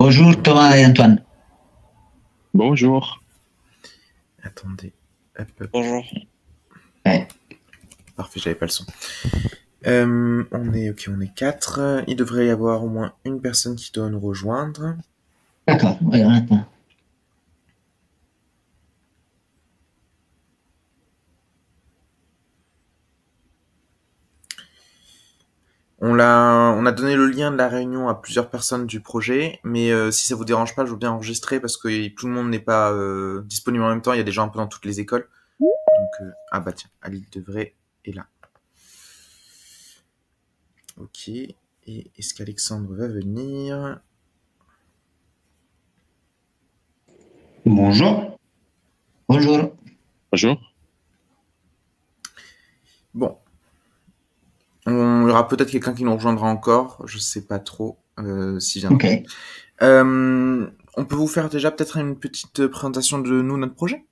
Bonjour Thomas et Antoine. Bonjour. Attendez. Hop, hop. Bonjour. Ouais. Parfait, j'avais pas le son. On est 4. Il devrait y avoir au moins une personne qui doit nous rejoindre. D'accord, oui, maintenant. On a donné le lien de la réunion à plusieurs personnes du projet, mais si ça vous dérange pas, je veux bien enregistrer parce que tout le monde n'est pas disponible en même temps. Il y a des gens un peu dans toutes les écoles. Donc, ah bah tiens, Ali devrait est là. Ok. Et est-ce qu'Alexandre va venir? Bonjour. Bonjour. Bonjour. Bon. Il y aura peut-être quelqu'un qui nous rejoindra encore. Je sais pas trop s'il viendra. Ok. On peut vous faire déjà peut-être une petite présentation de nous, notre projet.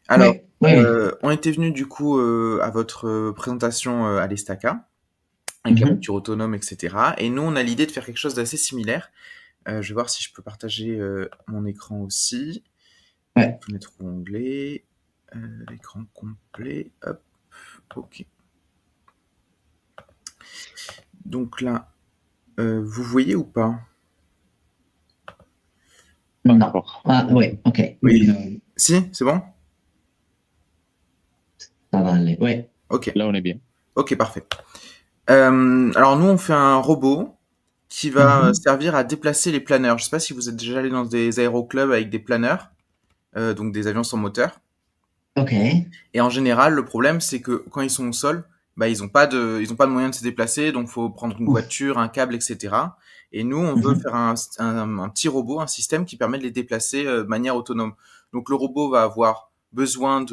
Alors, Oui. on était venu du coup à votre présentation à l'Estaca, avec la voiture autonome, etc. Et nous, on a l'idée de faire quelque chose d'assez similaire. Je vais voir si je peux partager mon écran aussi. Ouais. Fenêtre ou onglet, écran complet, hop, ok. Donc là, vous voyez ou pas? Non. D'accord. Ah, oui, ok. Oui. Si, c'est bon? Ça va aller, oui. Ok. Là, on est bien. Ok, parfait. Alors nous, on fait un robot qui va servir à déplacer les planeurs. Je sais pas si vous êtes déjà allé dans des aéroclubs avec des planeurs, donc des avions sans moteur. Ok. Et en général, le problème, c'est que quand ils sont au sol, bah, ils ont pas de moyen de se déplacer, donc faut prendre une voiture, un câble, etc. Et nous, on veut faire un petit robot, un système qui permet de les déplacer de manière autonome. Donc le robot va avoir besoin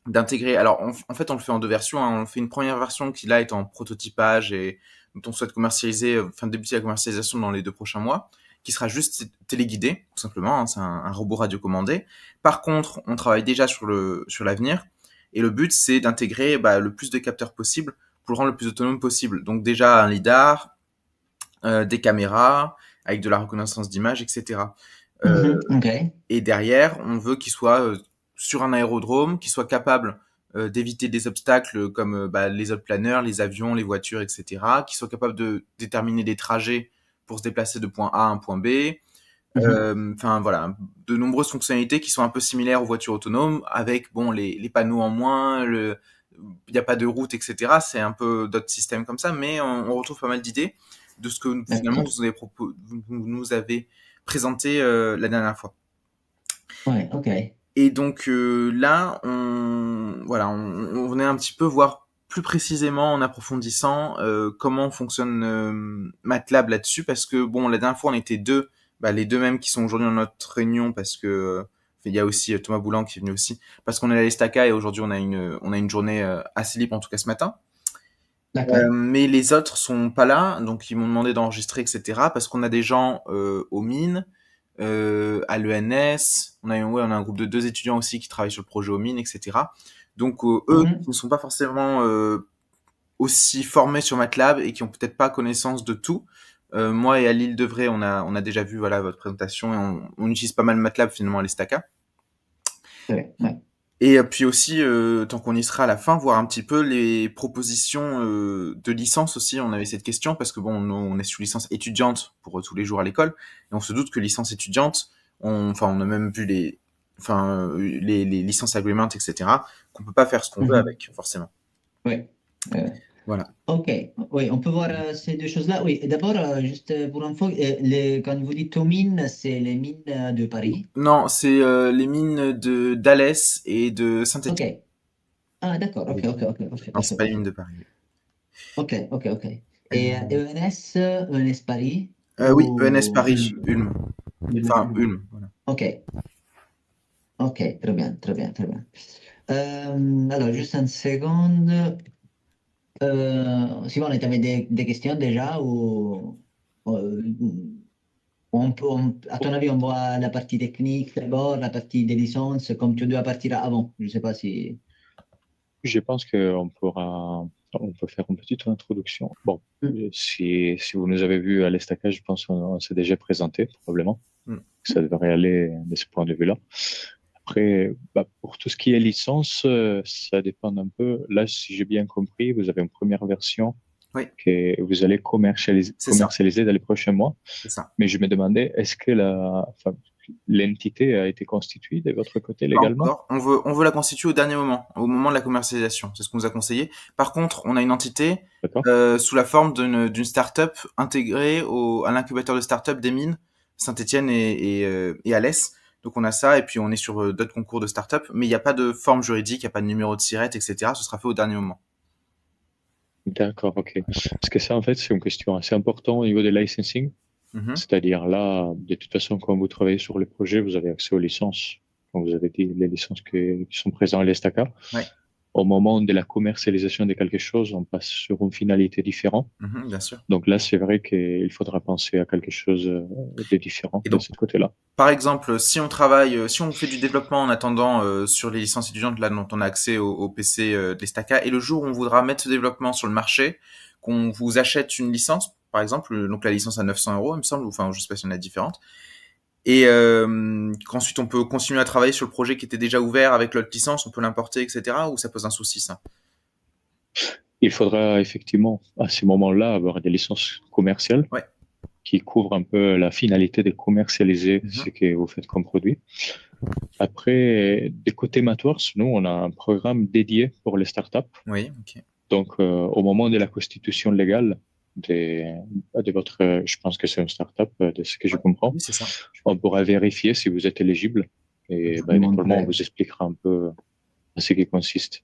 d'intégrer. Alors en fait, on le fait en deux versions. Hein. On fait une première version qui là est en prototypage et dont on souhaite commercialiser, débuter la commercialisation dans les 2 prochains mois, qui sera juste téléguidé, tout simplement. Hein. C'est un robot radiocommandé. Par contre, on travaille déjà sur l'avenir et le but c'est d'intégrer le plus de capteurs possible pour le rendre le plus autonome possible. Donc déjà un lidar, des caméras avec de la reconnaissance d'image, etc. Ok. Et derrière, on veut qu'il soit sur un aérodrome, qu'il soit capable d'éviter des obstacles comme les autres planeurs, les avions, les voitures, etc. Qu'il soit capable de déterminer des trajets pour se déplacer de point A à un point B. Enfin voilà, de nombreuses fonctionnalités qui sont un peu similaires aux voitures autonomes, avec bon les panneaux en moins, il n'y a pas de route, etc. C'est un peu d'autres systèmes comme ça, mais on retrouve pas mal d'idées de ce que finalement vous nous avez présenté la dernière fois. Ouais, ok. Et donc là, on venait un petit peu voir plus précisément en approfondissant comment fonctionne MATLAB là-dessus, parce que bon, la dernière fois on était deux, les deux mêmes qui sont aujourd'hui dans notre réunion, parce que il y a aussi Thomas Boulan qui est venu aussi, parce qu'on est à l'Estaca et aujourd'hui on a une journée assez libre, en tout cas ce matin. D'accord. Mais les autres sont pas là, donc ils m'ont demandé d'enregistrer, etc. Parce qu'on a des gens aux mines, à l'ENS, on a un groupe de 2 étudiants aussi qui travaillent sur le projet aux mines, etc. Donc eux qui ne sont pas forcément aussi formés sur MATLAB et qui ont peut-être pas connaissance de tout. Moi et Alil Devray, on a déjà vu votre présentation et on utilise pas mal MATLAB finalement à l'Estaca. Ouais. Et puis aussi, tant qu'on y sera à la fin, voir un petit peu les propositions de licence aussi. On avait cette question parce que bon, on est sous licence étudiante pour tous les jours à l'école, et on se doute que licence étudiante, on a même vu les licences agreement, etc. Qu'on peut pas faire ce qu'on veut avec, forcément. Oui. Voilà. Ok, oui, on peut voir ces deux choses-là. Oui, et d'abord, juste pour info, quand vous dites aux mines, c'est les mines de Paris. Non, c'est les mines de d'Alès et de Saint-Étienne. Ok. Ah, d'accord, ok, Oui. ok, ok, parfait, Non, c'est parfait, pas les mines parfait. de Paris. Ok, ok, ok. Et Euh, ENS Paris oui, ENS ou Paris, Ulm. Enfin, Ulm. Voilà. Ok, ok, très bien, très bien, très bien. Alors, juste une seconde. Simone, tu avais des questions déjà ou, à ton avis, on voit la partie technique d'abord, la partie des licences, comme tu dois partir avant. Je ne sais pas si. Je pense on peut faire une petite introduction. Bon, Mm. si vous nous avez vu à l'Estaca, je pense qu'on s'est déjà présenté, probablement. Mm. Ça devrait aller de ce point de vue-là. Après, bah, pour tout ce qui est licence, ça dépend un peu. Là, si j'ai bien compris, vous avez une première version Oui, que vous allez c'est ça, commercialiser dans les prochains mois. c'est ça. Mais je me demandais, est-ce que enfin, l'entité a été constituée de votre côté Pas légalement? encore. On veut la constituer au dernier moment, au moment de la commercialisation. C'est ce qu'on nous a conseillé. Par contre, on a une entité D'accord? sous la forme d'une start-up intégrée à l'incubateur de start-up des mines, Saint-Étienne et Alès. Donc on a ça, et puis on est sur d'autres concours de start-up, mais il n'y a pas de forme juridique, il n'y a pas de numéro de SIRET, etc. Ce sera fait au dernier moment. D'accord, ok. Parce que ça, en fait, c'est une question assez importante au niveau des licensing. Mhm. C'est-à-dire là, de toute façon, quand vous travaillez sur le projet, vous avez accès aux licences. Comme vous avez dit, les licences qui sont présentes à l'ESTACA. Ouais. Au moment de la commercialisation de quelque chose, on passe sur une finalité différente. Mhm, bien sûr. Donc là, c'est vrai qu'il faudra penser à quelque chose de différent Et de donc, ce côté-là. par exemple, si on travaille, si on fait du développement en attendant sur les licences étudiantes, là dont on a accès au PC de l'Estaca, et le jour où on voudra mettre ce développement sur le marché, qu'on vous achète une licence, par exemple, donc la licence à 900 euros, il me semble, ou enfin, je sais pas si on a différentes, et qu'ensuite on peut continuer à travailler sur le projet qui était déjà ouvert avec l'autre licence, on peut l'importer, etc. Ou ça pose un souci, ça? Il faudra effectivement, à ce moment-là, avoir des licences commerciales Ouais. qui couvrent un peu la finalité de commercialiser ce Mhm. que vous faites comme produit. Après, des côtés Matworks, nous, on a un programme dédié pour les startups. Oui, ok. Donc, au moment de la constitution légale de votre, je pense que c'est une startup, de ce que je Ouais. comprends, Oui, c'est ça. on pourra vérifier si vous êtes éligible et bah, Ils éventuellement, on montrent. vous expliquera un peu à ce qui consiste.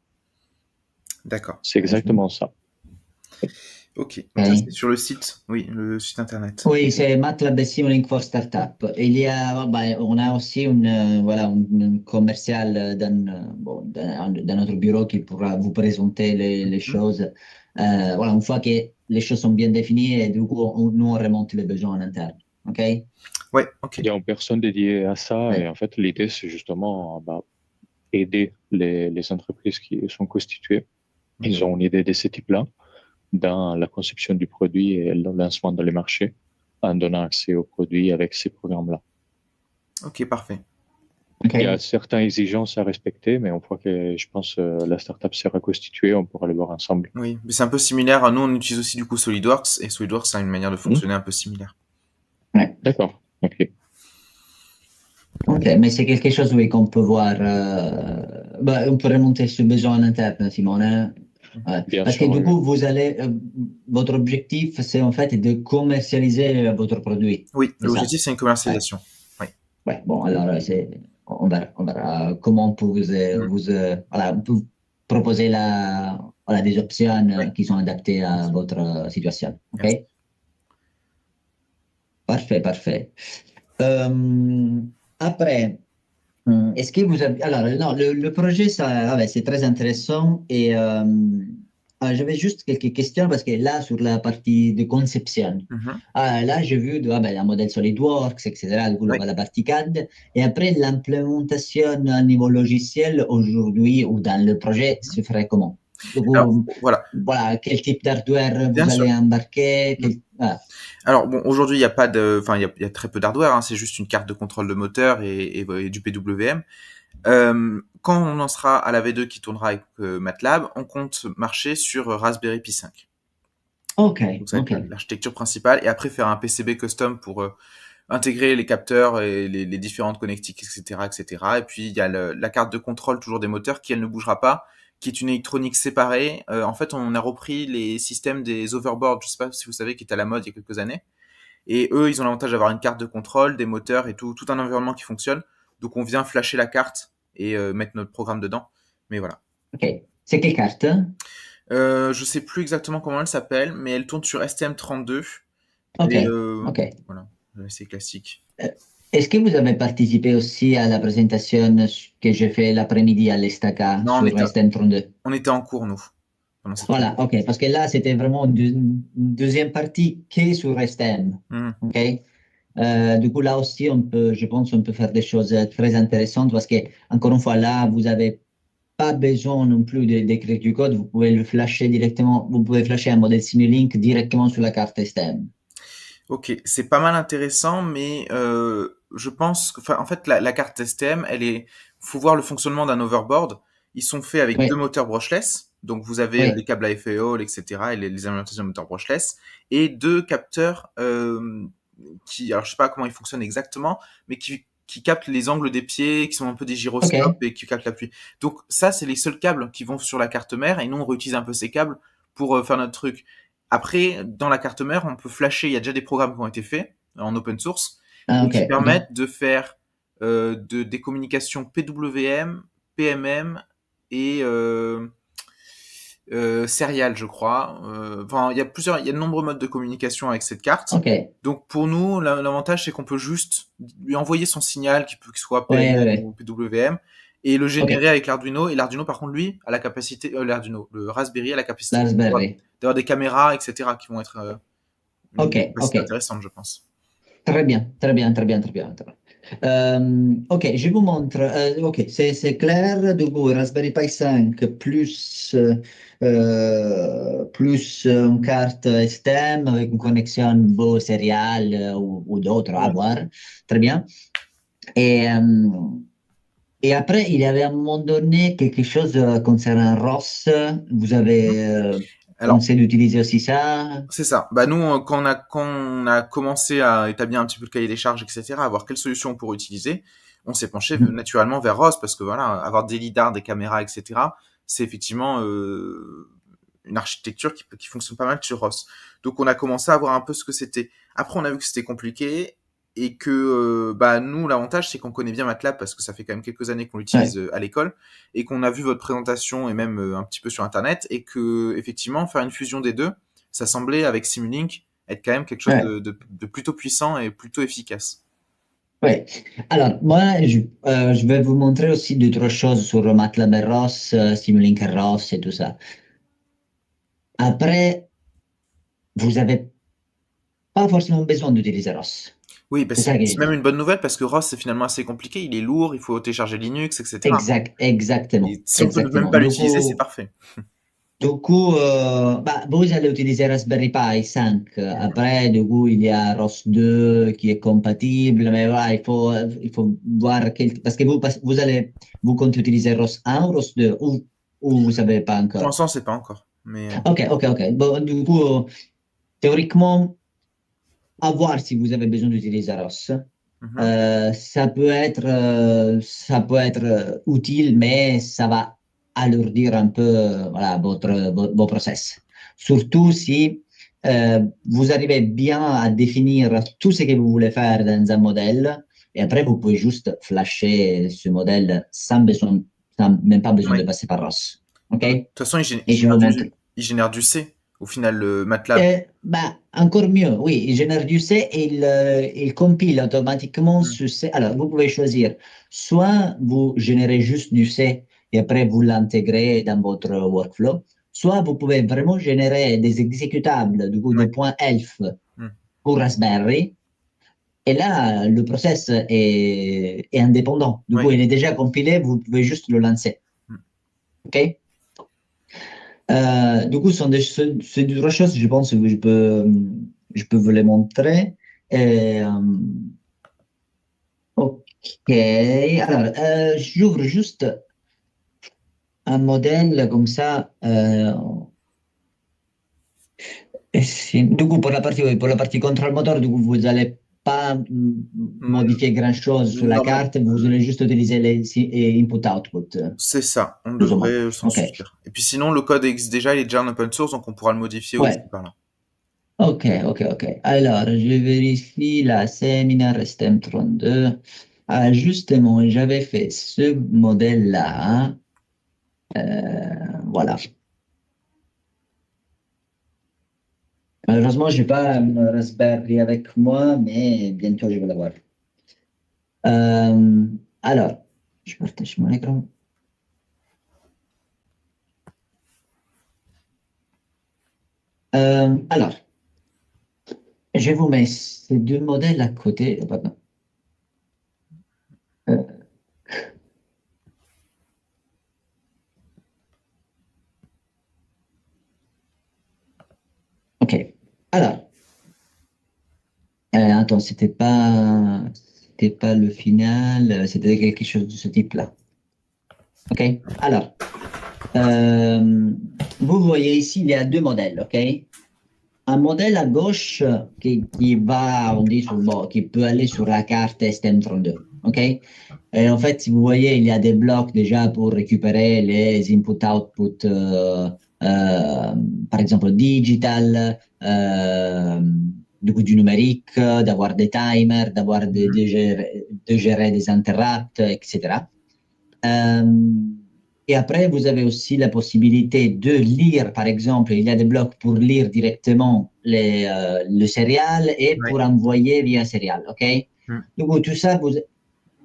D'accord. C'est exactement ça. Ok. Donc ça, c'est Ok. sur le site, oui, le site internet. Oui, c'est MATLAB Simulink for Startup. Il y a, bah, on a aussi voilà, un commercial bon, dans notre bureau qui pourra vous présenter les Mhm. choses. Voilà, une fois que les choses sont bien définies, et du coup, nous, on remonte les besoins en interne. OK? Ouais, ok. Il y a une personne dédiée à ça et Ouais. en fait, l'idée, c'est justement bah, aider les entreprises qui sont constituées. Mhm. Ils ont une idée de ce type-là dans la conception du produit et le lancement dans les marchés en donnant accès aux produits avec ces programmes-là. Ok, parfait. Il y a OK. certaines exigences à respecter, mais une fois que je pense la startup sera constituée, on pourra les voir ensemble. Oui, mais c'est un peu similaire. Nous, on utilise aussi du coup SolidWorks, et SolidWorks a une manière de Hmm. fonctionner un peu similaire. Ouais. D'accord. Ok. OK, mais c'est quelque chose, oui, qu'on peut voir. Bah, on peut remonter ce besoin en interne, Simone, hein. Ouais. Bien Parce que sûr, du oui, oui. coup, votre objectif, c'est en fait de commercialiser votre produit. Oui, C'est ça. l'objectif, c'est une Ouais. commercialisation. Oui. Ouais. Bon, alors, on verra comment on peut Mhm. voilà, on peut proposer voilà, des options Oui, qui sont adaptées bien à sûr. votre situation. OK? Merci. Parfait, parfait. Après. Est-ce que vous avez... Alors, non, le projet, ça, ah ouais, c'est très intéressant. Et j'avais juste quelques questions parce que là, sur la partie de conception, Mhm. là, j'ai vu ben, un modèle SolidWorks, etc., du coup, Oui. la partie CAD. Et après, l'implémentation à niveau logiciel, aujourd'hui, ou dans le projet, Mhm. se ferait comment? Du Alors, coup, voilà. voilà, quel type d'hardware Bien vous sûr. allez embarquer? Mm. Ah, Alors, bon, aujourd'hui, il n'y a pas de, enfin, il y a très peu d'hardware, hein, c'est juste une carte de contrôle de moteur et du PWM. Quand on en sera à la V2 qui tournera avec MATLAB, on compte marcher sur Raspberry Pi 5. OK, Donc ça va être OK. l'architecture principale et après faire un PCB custom pour intégrer les capteurs et les différentes connectiques, etc., etc. Et cetera. Et puis il y a la carte de contrôle toujours des moteurs qui elle ne bougera pas, qui est une électronique séparée. En fait, on a repris les systèmes des overboard, je sais pas si vous savez, qui étaient à la mode il y a quelques années. Et eux, ils ont l'avantage d'avoir une carte de contrôle, des moteurs et tout un environnement qui fonctionne. Donc on vient flasher la carte et mettre notre programme dedans. Mais voilà. OK. C'est quelle carte? Je sais plus exactement comment elle s'appelle, mais elle tourne sur STM32. Ok, Et ok. voilà, c'est classique. Euh, Est-ce que vous avez participé aussi à la présentation que j'ai fait l'après-midi à l'Estaca Non, sur STM32? on était en cours, nous, pendant cette Voilà, présentation. ok, parce que là, c'était vraiment une deuxième partie qui est sur STM. Mhm. Ok. Du coup, là aussi, je pense on peut faire des choses très intéressantes parce que, encore une fois, là, vous n'avez pas besoin non plus d'écrire du code. Vous pouvez le flasher directement, vous pouvez flasher un modèle Simulink directement sur la carte STM. Ok, c'est pas mal intéressant, mais je pense que, enfin, en fait, la carte STM, faut voir le fonctionnement d'un overboard. Ils sont faits avec deux Oui, moteurs brushless, donc vous avez les oui, câbles AFE, etc., et les alimentations de moteurs brushless, et deux capteurs alors je sais pas comment ils fonctionnent exactement, mais qui captent les angles des pieds, qui sont un peu des ok. gyroscopes et qui captent l'appui. Donc ça, c'est les seuls câbles qui vont sur la carte mère, et nous on réutilise un peu ces câbles pour faire notre truc. Après, dans la carte mère, on peut flasher. Il y a déjà des programmes qui ont été faits en open source Ah, et ok, qui ok. permettent de faire des communications PWM, PMM et serial, je crois. Enfin, il y a de nombreux modes de communication avec cette carte. Ok. Ouais, Donc pour nous, l'avantage c'est qu'on peut juste lui envoyer son signal, qu'il soit ouais, PMM ouais. ou PWM, et le Ok. générer avec l'Arduino. Et l'Arduino, par contre, lui, a la capacité, le Raspberry a la capacité Raspberry. d'avoir des caméras, etc., qui vont être Ok, une ok. capacité intéressante, je pense. Très bien, très bien, très bien, très bien. Très bien. Ok, je vous montre. Ok, c'est clair. Du coup, Raspberry Pi 5 plus une carte STEM avec une connexion beau serial ou d'autres à Ouais. voir. Très bien. Et, euh, et après, il y avait à un moment donné quelque chose concernant ROS. Vous Mhm. avez Alors, pensé d'utiliser aussi ça? c'est ça. Bah nous, quand on a commencé à établir un petit peu le cahier des charges, etc., à voir quelles solutions on pourrait utiliser, on s'est penché Mhm. naturellement vers ROS parce que voilà, avoir des lidars, des caméras, etc., c'est effectivement une architecture qui fonctionne pas mal sur ROS. Donc on a commencé à voir un peu ce que c'était. Après, on a vu que c'était compliqué et que bah nous, l'avantage, c'est qu'on connaît bien MATLAB parce que ça fait quand même quelques années qu'on l'utilise Ouais, à l'école et qu'on a vu votre présentation et même un petit peu sur Internet et que effectivement, faire une fusion des deux, ça semblait avec Simulink être quand même quelque chose ouais. de plutôt puissant et plutôt efficace. Oui. Alors, moi, je vais vous montrer aussi d'autres choses sur MATLAB et ROS, Simulink et ROS et tout ça. Après, vous n'avez pas forcément besoin d'utiliser ROS. Oui, bah C'est ça que je c'est même dis. une bonne nouvelle parce que ROS c'est finalement assez compliqué, il est lourd, il faut télécharger Linux, etc. Exactement, Et si on peut même exactement. pas l'utiliser, c'est parfait. Bah, vous allez utiliser Raspberry Pi 5. Après, du coup, il y a ROS 2 qui est compatible, mais voilà, il faut voir parce que vous comptez utiliser ROS 1 ou ROS 2 ou vous savez pas Pour encore. l'instant, c'est pas encore. Mais Ok, ok, ok. Bon, du coup, théoriquement, à voir si vous avez besoin d'utiliser ROS. mhm. Ça peut être utile, mais ça va alourdir un peu voilà, vos process. Surtout si vous arrivez bien à définir tout ce que vous voulez faire dans un modèle, et après vous pouvez juste flasher ce modèle sans même pas besoin de Ouais. passer par ROS. OK? De toute façon, Et je vous montre. il génère du C. Au final, le MATLAB. Bah, encore mieux, oui, il génère du C et il compile automatiquement Mm. ce C. Alors, vous pouvez choisir, soit vous générez juste du C et après vous l'intégrez dans votre workflow, soit vous pouvez vraiment générer des exécutables, du coup, Ouais. des points ELF Mm. pour Raspberry. Et là, le process est indépendant. Du coup, Ouais. il est déjà compilé, vous pouvez juste le lancer. Mm. OK? Du coup, ce sont c'est deux choses, je pense que je peux vous les montrer. Et, ok, alors, j'ouvre juste un modèle comme ça. Du coup, pour la partie contrôle moteur, du coup, vous n'allez pas Mm. modifier grand-chose sur la Non, carte, vous allez juste utiliser les input-output, c'est ça. On plus ou moins. devrait s'en Ok, suffire. Et puis sinon, le code existe déjà, il est déjà en open source, donc on pourra le modifier aussi ouais. par là. Ok, ok, ok. Alors, je vérifie la séminaire STM32. Ah, justement, j'avais fait ce modèle-là. Voilà. Malheureusement, je n'ai pas un Raspberry avec moi, mais bientôt je vais l'avoir. Alors, je partage mon écran. Alors, je vous mets ces deux modèles à côté. Pardon. OK. Alors, attends, c'était pas le final, c'était quelque chose de ce type-là. OK. Alors, vous voyez ici, il y a deux modèles. OK. Un modèle à gauche qui va, on dit, qui peut aller sur la carte STM32. OK. Et en fait, si vous voyez, il y a des blocs déjà pour récupérer les input-output, par exemple digital, du numérique, d'avoir des timers, d'avoir de gérer des interrupts, etc. Et après, vous avez aussi la possibilité de lire, par exemple, il y a des blocs pour lire directement le serial et Ouais. pour envoyer via serial. OK? Mm. Donc, tout ça,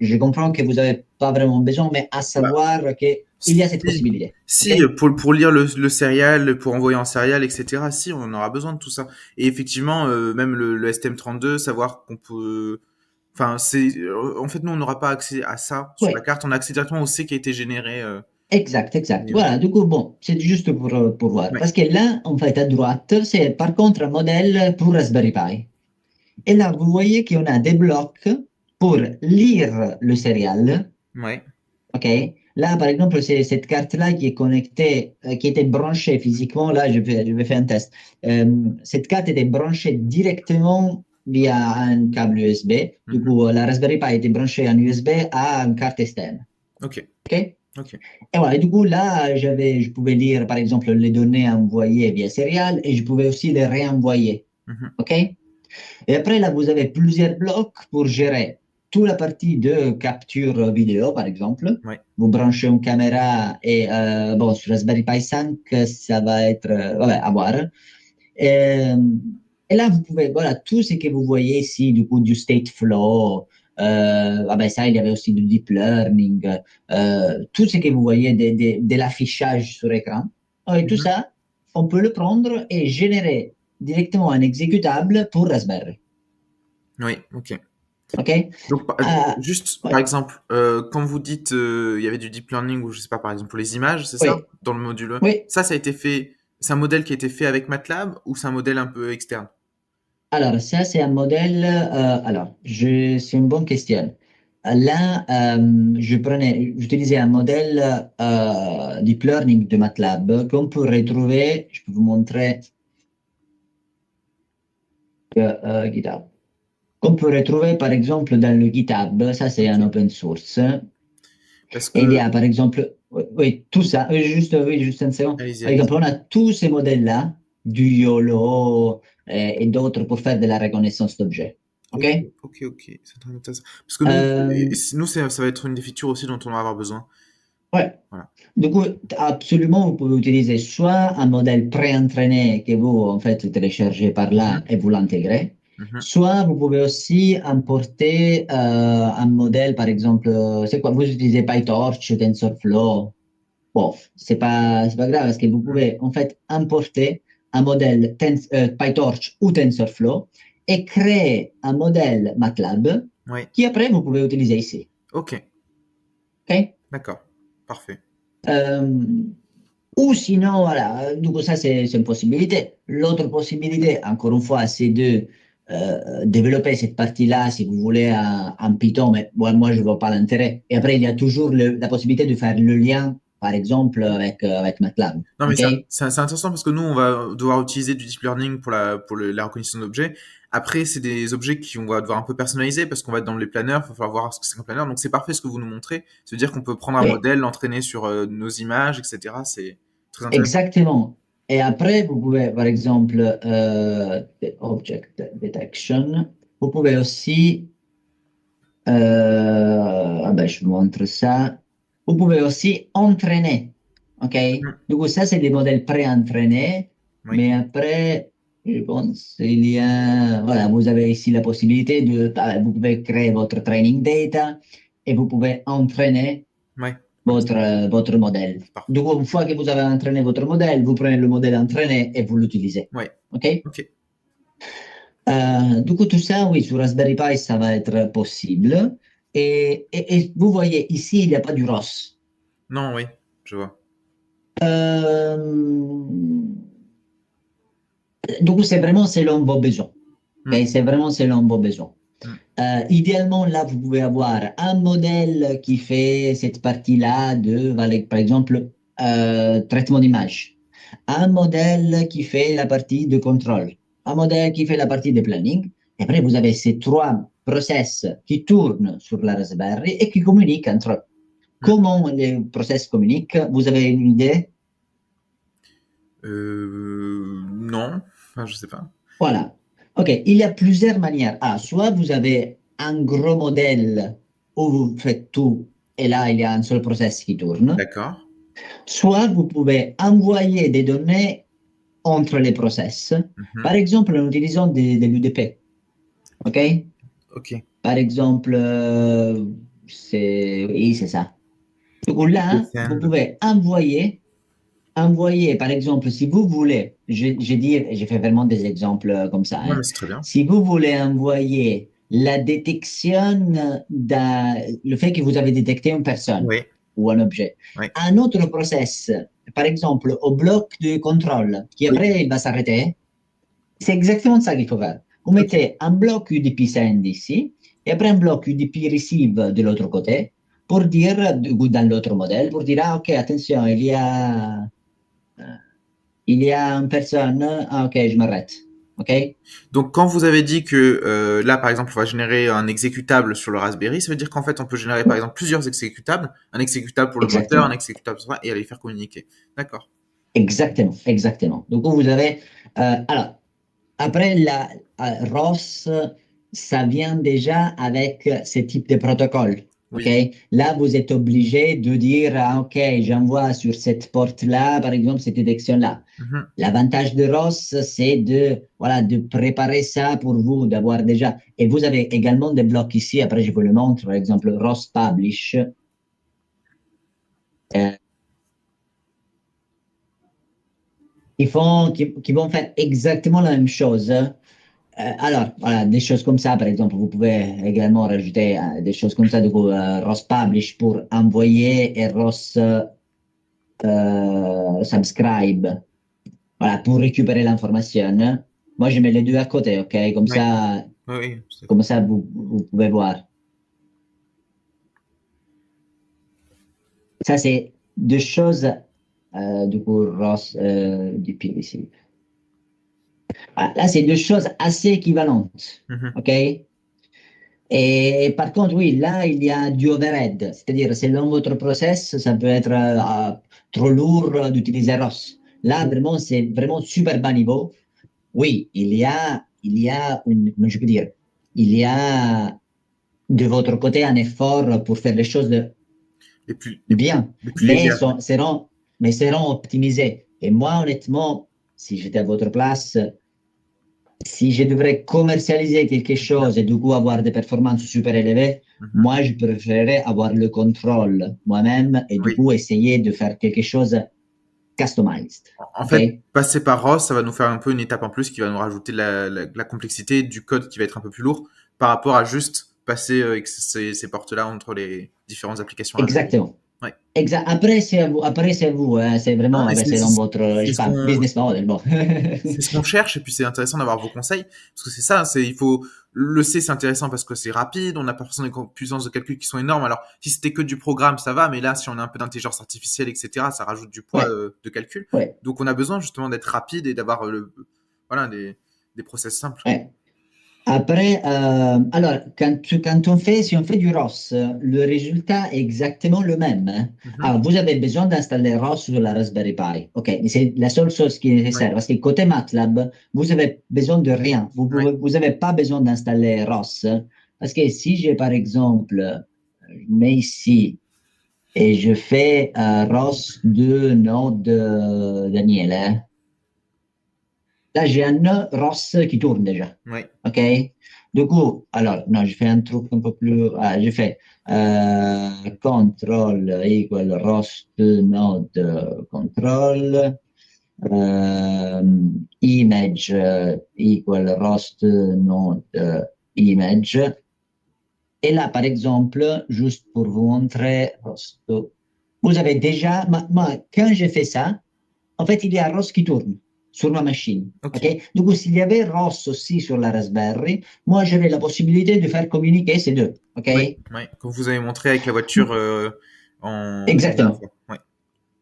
je comprends que vous n'avez pas vraiment besoin, mais à savoir qu'il y a cette possibilité. Si, Okay? pour lire le serial, pour envoyer en serial, etc. Si, on aura besoin de tout ça. Et effectivement, même le STM32, savoir qu'on peut... Enfin, en fait, nous, on n'aura pas accès à ça sur la Ouais, carte. On a accès directement au C qui a été généré. exact, exact. Mais, Voilà, du coup, bon, c'est juste pour voir. ouais. Parce que là, en fait, à droite, c'est par contre un modèle pour Raspberry Pi. Et là, vous voyez qu'on a des blocs pour lire le serial. Ouais. OK? Là, par exemple, c'est cette carte-là qui est connectée, qui était branchée physiquement. Là, je vais faire un test. Cette carte était branchée directement via un câble USB. Du coup, la Raspberry Pi était branchée en USB à une carte externe. Ok. OK? Ok. Et voilà, du coup, là, je pouvais lire, par exemple, les données envoyées via serial et je pouvais aussi les réenvoyer. OK? Et après, là, vous avez plusieurs blocs pour gérer toute la partie de capture vidéo, par exemple. Ouais. Vous branchez une caméra et, bon, sur Raspberry Pi 5, ça va être, à voir. Et, et là, vous pouvez, voilà, tout ce que vous voyez ici, du coup, du state flow, ça, il y avait aussi du deep learning, tout ce que vous voyez de l'affichage sur écran. Et tout ça, on peut le prendre et générer directement un exécutable pour Raspberry. Oui, ok. OK? Donc, juste, Ouais, par exemple, quand vous dites il y avait du deep learning ou je sais pas, par exemple, pour les images, c'est ça, oui, dans le module. oui. Ça a été fait, c'est un modèle qui a été fait avec MATLAB ou c'est un modèle un peu externe? Alors, ça, c'est un modèle. C'est une bonne question. Là, j'utilisais un modèle deep learning de MATLAB qu'on peut retrouver. Je peux vous montrer GitHub. Qu'on peut retrouver, par exemple, dans le GitHub. Ça, c'est un Ok. open source. Parce Et il y que, a, par exemple, oui, oui, tout ça. Oui, juste un second. allez-y, Par exemple, allez-y. on a tous ces modèles-là, du YOLO et d'autres pour faire de la reconnaissance d'objets. OK? Ok, ok, ok. C'est très intéressant. Parce que nous, Euh, ça va être une des features aussi dont on va avoir besoin. ouais. Voilà. Du coup, absolument, vous pouvez utiliser soit un modèle pré-entraîné que vous, en fait, téléchargez par là Mhm, et vous l'intégrez, mhm. soit vous pouvez aussi importer un modèle, par exemple, c'est quoi, vous utilisez PyTorch, TensorFlow. Bon, c'est pas grave parce que vous pouvez, en fait, importer un modèle PyTorch ou TensorFlow et créer un modèle MATLAB Oui, qui, après, vous pouvez utiliser ici. ok, OK? d'accord. Parfait. Euh, Ou sinon, voilà, du coup, ça, c'est une possibilité. L'autre possibilité, encore une fois, c'est de développer cette partie-là, si vous voulez, en Python, mais moi, je ne vois pas l'intérêt. Et après, il y a toujours la possibilité de faire le lien, par exemple, avec MATLAB. Non, mais OK? c'est intéressant parce que nous, on va devoir utiliser du deep learning la reconnaissance d'objets. Après, c'est des objets qu'on va devoir un peu personnaliser parce qu'on va être dans les planeurs, il va falloir voir ce que c'est qu'un planeur. Donc, c'est parfait ce que vous nous montrez. Ça veut dire qu'on peut prendre un Oui, modèle, l'entraîner sur nos images, etc. C'est très intéressant. exactement. Et après, vous pouvez, par exemple, Object Detection, vous pouvez aussi, je vous montre ça, vous pouvez aussi entraîner. OK? Mhm. Du coup, ça, c'est des modèles pré-entraînés. Oui. Mais après, je pense il y a, voilà, vous avez ici la possibilité de, vous pouvez créer votre training data et vous pouvez entraîner Ouais. votre modèle. Parfait. Du coup, une fois que vous avez entraîné votre modèle, vous prenez le modèle entraîné et vous l'utilisez. Ouais. OK? Ok. Du coup, tout ça, oui, sur Raspberry Pi, ça va être possible. Et vous voyez, ici, il n'y a pas du ROS. Non, oui, je vois. Euh, du coup, c'est vraiment selon vos besoins. Mm. Okay? C'est vraiment selon vos besoins. Mm. Idéalement, là, vous pouvez avoir un modèle qui fait cette partie-là de, par exemple, traitement d'image. Un modèle qui fait la partie de contrôle. Un modèle qui fait la partie de planning. Et après, vous avez ces trois process qui tournent sur la Raspberry et qui communiquent entre eux. Mm. Comment les process communiquent? Vous avez une idée? Non, enfin, je sais pas. Voilà. OK, il y a plusieurs manières. Soit vous avez un gros modèle où vous faites tout et là, il y a un seul process qui tourne. D'accord. Soit vous pouvez envoyer des données entre les process. Mhm. Par exemple, en utilisant des UDP. OK? Ok. Par exemple, oui, c'est ça. Du coup, là, vous Send. pouvez envoyer, par exemple, si vous voulez, j'ai fait vraiment des exemples comme ça, Non, hein. mais c'est très bien. Si vous voulez envoyer la détection le fait que vous avez détecté une personne Oui. ou un objet Oui. à un autre process, par exemple, au bloc de contrôle, qui Oui. après, il va s'arrêter, c'est exactement ça qu'il faut faire. Vous Ok. mettez un bloc UDP send ici et après un bloc UDP receive de l'autre côté pour dire, dans l'autre modèle, pour dire, ah, OK, attention, il y a une personne, ah, OK, je m'arrête. OK? Donc, quand vous avez dit que là, par exemple, on va générer un exécutable sur le Raspberry, ça veut dire qu'en fait, on peut générer, par exemple, plusieurs exécutables, un exécutable pour le moteur, un Exactement. exécutable pour ça, et aller faire communiquer. D'accord. Exactement. Exactement. Donc, vous avez. Alors, après, la ROS, ça vient déjà avec ce type de protocole. OK? Oui. Là, vous êtes obligé de dire, ah, OK, j'envoie sur cette porte-là, par exemple, cette détection-là. Mhm. L'avantage de ROS, c'est de, voilà, de préparer ça pour vous, d'avoir déjà. Et vous avez également des blocs ici. Après, je vous le montre. Par exemple, ROS Publish. Euh, qui vont faire exactement la même chose. Alors, voilà, des choses comme ça, par exemple, vous pouvez également rajouter des choses comme ça, du coup, ROS Publish pour envoyer et ROS Subscribe, voilà, pour récupérer l'information. Moi, je mets les deux à côté, OK? Oui. Oui, oui, tout à fait. Comme ça vous pouvez voir. Ça, c'est deux choses, du coup, ROS du PVC. Voilà, là, c'est deux choses assez équivalentes, Mhm. OK? Et par contre, oui, là, il y a du overhead, c'est-à-dire selon votre process, ça peut être trop lourd d'utiliser ROS. Là, vraiment, c'est vraiment super bas niveau. Oui, comment je peux dire, il y a de votre côté un effort pour faire les choses bien, les plus légères. Ouais. mais seront optimisées. Et moi, honnêtement, si j'étais à votre place, si je devrais commercialiser quelque chose et du coup avoir des performances super élevées, Mhm. moi, je préférerais avoir le contrôle moi-même et du Oui. coup essayer de faire quelque chose customized. En OK? fait, passer par ROS, ça va nous faire un peu une étape en plus qui va nous rajouter la complexité du code qui va être un peu plus lourd par rapport à juste passer avec ces portes-là entre les différentes applications Raspberry. Exactement. Ouais. Après, c'est à vous. Après, c'est à vous, hein. C'est Non, vraiment, mais c'est dans votre, je c'est sais ce pas, qu'on business model. Bon. c'est ce qu'on cherche et puis c'est intéressant d'avoir vos conseils parce que c'est ça, c'est il faut le C c'est intéressant parce que c'est rapide, on n'a pas forcément des puissances de calcul qui sont énormes. Alors si c'était que du programme ça va, mais là si on a un peu d'intelligence artificielle etc ça rajoute du poids Ouais, de calcul. ouais, Donc on a besoin justement d'être rapide et d'avoir voilà des process simples. ouais. Après, alors, si on fait du ROS, le résultat est exactement le même, hein. Mhm. Alors, vous avez besoin d'installer ROS sur la Raspberry Pi. OK, mais c'est la seule chose qui est Ouais, nécessaire parce que côté MATLAB, vous avez besoin de rien. ouais, Vous avez pas besoin d'installer ROS parce que si j'ai, par exemple, je mets ici et je fais ROS de Node Daniel. Hein. Là, j'ai un ROS qui tourne déjà. Oui. OK? Du coup, alors, non, je fais un truc un peu plus. Ah, je fais control equal ROS de Node control. Image equal roast node image. Et là, par exemple, juste pour vous montrer, roast, vous avez déjà, moi, quand j'ai fait ça, en fait, il y a ROS qui tourne sur ma machine. Ok. Okay? Du coup, s'il y avait ROS aussi sur la Raspberry, moi, j'avais la possibilité de faire communiquer ces deux. OK? Oui, oui. Comme vous avez montré avec la voiture en dernière Exactement. fois. Oui.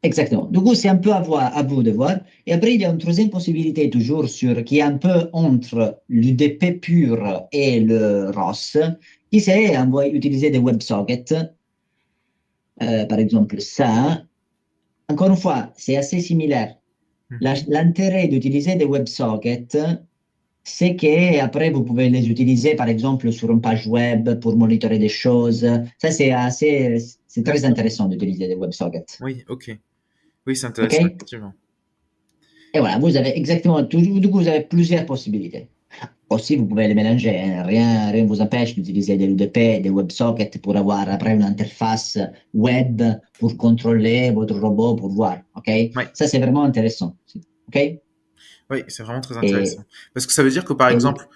Exactement. Du coup, c'est un peu à vous de voir. Et après, il y a une troisième possibilité, toujours sur, qui est un peu entre l'UDP pur et le ROS, qui c'est utiliser des WebSockets. Par exemple, ça, encore une fois, c'est assez similaire. L'intérêt d'utiliser des WebSockets, c'est qu'après, vous pouvez les utiliser, par exemple, sur une page web pour monitorer des choses. Ça, c'est Bien très sûr. intéressant d'utiliser des WebSockets. Oui, ok. Oui, c'est intéressant, OK? effectivement. Et voilà, vous avez exactement, du coup, vous avez plusieurs possibilités. Aussi, vous pouvez les mélanger, hein. Rien ne vous empêche d'utiliser des UDP, des WebSockets pour avoir après une interface web pour contrôler votre robot, pour voir. OK? Oui, Ça, c'est vraiment intéressant. OK? oui, c'est vraiment très Et, intéressant. Parce que ça veut dire que, par et exemple,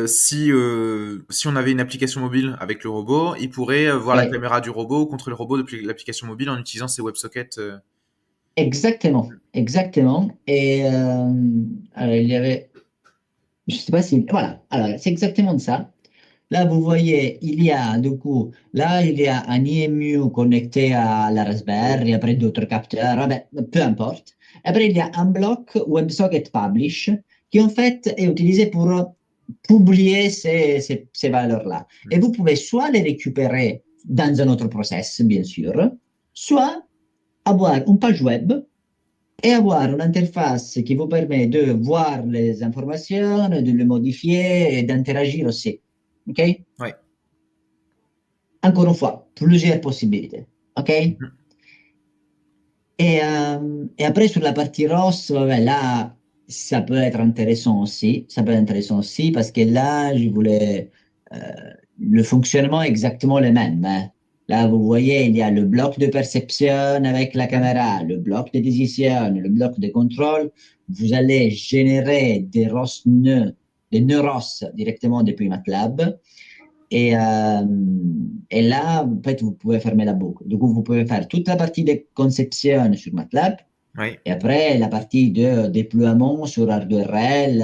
si on avait une application mobile avec le robot, il pourrait voir la ouais, caméra du robot, contrôler le robot depuis l'application mobile en utilisant ses WebSockets. exactement. Exactement. Et alors, il y avait, je ne sais pas si, voilà, alors, c'est exactement ça. Là, vous voyez, il y a du coup, là, il y a un IMU connecté à la Raspberry, après d'autres capteurs, vabbè, peu importe. Après, il y a un bloc WebSocket Publish qui en fait est utilisé pour publier ces valeurs-là. Et vous pouvez soit les récupérer dans un autre process, bien sûr, soit avoir une page web et avoir une interface qui vous permet de voir les informations, de les modifier et d'interagir aussi. OK? Oui. Encore une fois, plusieurs possibilités. OK? Et après, sur la partie ROS, ouais, là, ça peut être intéressant aussi. Ça peut être intéressant aussi parce que là, je voulais euh, le fonctionnement est exactement le même. Hein. Là, vous voyez, il y a le bloc de perception avec la caméra, le bloc de décision, le bloc de contrôle. Vous allez générer des nœuds ROS directement depuis MATLAB. Et, euh, et là, en fait, vous pouvez fermer la boucle. Du coup, vous pouvez faire toute la partie de conception sur MATLAB Oui. et après la partie de déploiement sur HardwareL,